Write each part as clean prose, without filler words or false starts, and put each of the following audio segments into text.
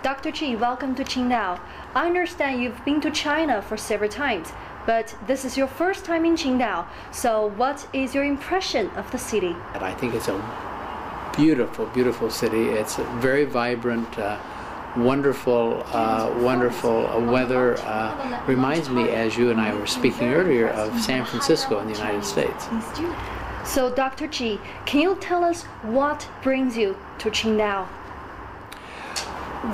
Dr. Qi, welcome to Qingdao. I understand you've been to China for several times, but this is your first time in Qingdao. So what is your impression of the city? I think it's a beautiful, beautiful city. It's very vibrant, wonderful weather. Reminds me, as you and I were speaking earlier, of San Francisco in the United States. So Dr. Qi, can you tell us what brings you to Qingdao?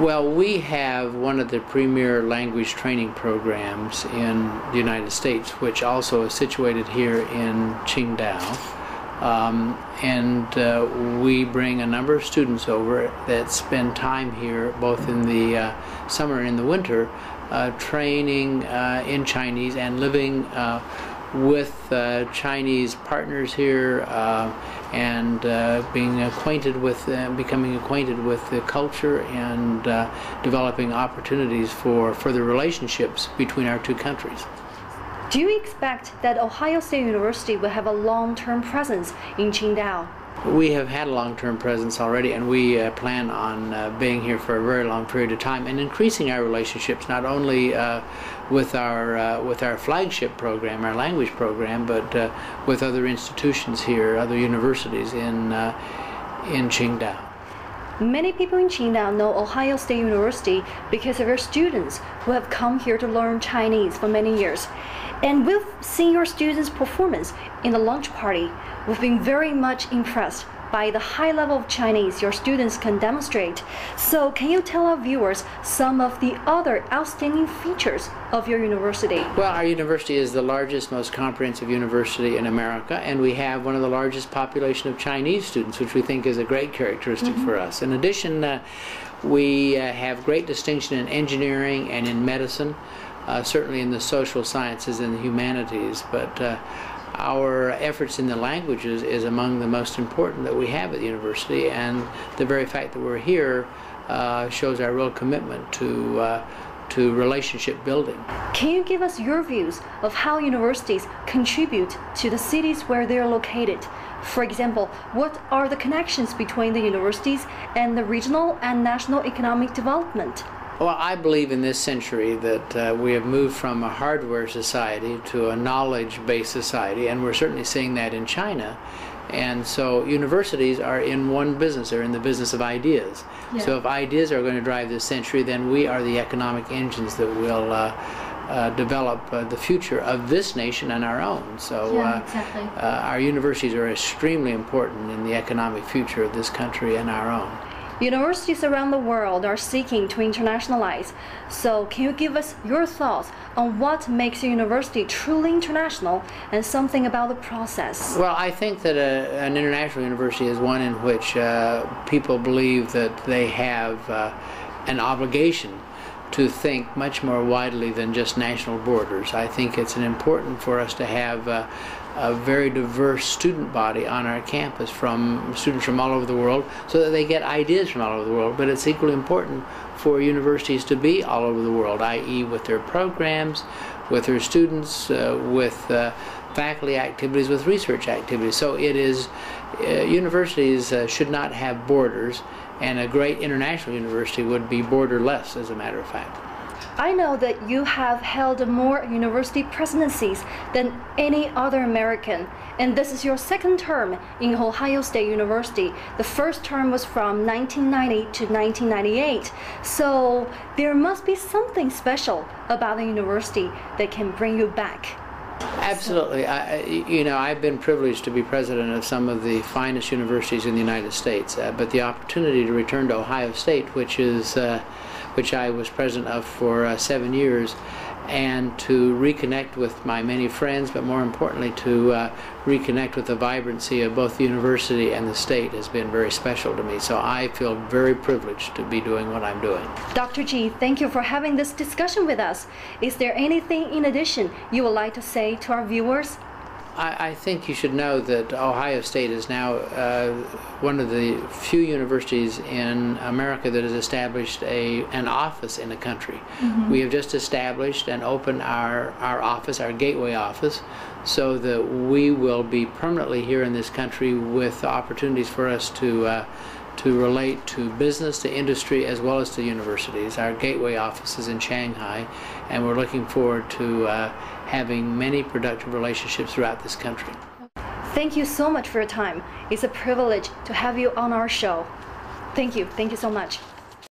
Well, we have one of the premier language training programs in the United States, which also is situated here in Qingdao. We bring a number of students over that spend time here both in the summer and in the winter training in Chinese and living with Chinese partners here and being acquainted with becoming acquainted with the culture and developing opportunities for further relationships between our two countries. Do you expect that Ohio State University will have a long-term presence in Qingdao? We have had a long-term presence already, and we plan on being here for a very long period of time and increasing our relationships not only with our flagship program, our language program, but with other institutions here, other universities in Qingdao. Many people in Qingdao know Ohio State University because of your students who have come here to learn Chinese for many years. And we've seen your students' performance in the lunch party. We've been very much impressed by the high level of Chinese your students can demonstrate. So can you tell our viewers some of the other outstanding features of your university? Well, our university is the largest, most comprehensive university in America, and we have one of the largest population of Chinese students, which we think is a great characteristic for us. In addition, we have great distinction in engineering and in medicine, certainly in the social sciences and the humanities, but our efforts in the languages is among the most important that we have at the university, and the very fact that we're here shows our real commitment to relationship building. Can you give us your views of how universities contribute to the cities where they're located? For example, what are the connections between the universities and the regional and national economic development? Well, I believe in this century that we have moved from a hardware society to a knowledge-based society, and we're certainly seeing that in China. And so universities are in one business, they're in the business of ideas. Yeah. So if ideas are going to drive this century, then we are the economic engines that will develop the future of this nation and our own. So yeah, exactly. Our universities are extremely important in the economic future of this country and our own. Universities around the world are seeking to internationalize. So can you give us your thoughts on what makes a university truly international and something about the process? Well, I think that an international university is one in which people believe that they have an obligation to think much more widely than just national borders. I think it's important for us to have a very diverse student body on our campus, from students from all over the world, so that they get ideas from all over the world. But it's equally important for universities to be all over the world, i.e. with their programs, with their students, with faculty activities, with research activities. So it is, universities should not have borders, and a great international university would be borderless, as a matter of fact. I know that you have held more university presidencies than any other American, and this is your second term in Ohio State University. The first term was from 1990 to 1998, so there must be something special about the university that can bring you back. Absolutely. I've been privileged to be president of some of the finest universities in the United States, but the opportunity to return to Ohio State, which I was president of for 7 years, and to reconnect with my many friends, but more importantly to reconnect with the vibrancy of both the university and the state has been very special to me. So I feel very privileged to be doing what I'm doing. Dr. Qi, thank you for having this discussion with us. Is there anything in addition you would like to say to our viewers? I think you should know that Ohio State is now one of the few universities in America that has established an office in the country. We have just established and opened our office, our Gateway office, so that we will be permanently here in this country with opportunities for us to relate to business, to industry, as well as to universities. Our gateway office is in Shanghai, and we're looking forward to having many productive relationships throughout this country. Thank you so much for your time. It's a privilege to have you on our show. Thank you. Thank you so much.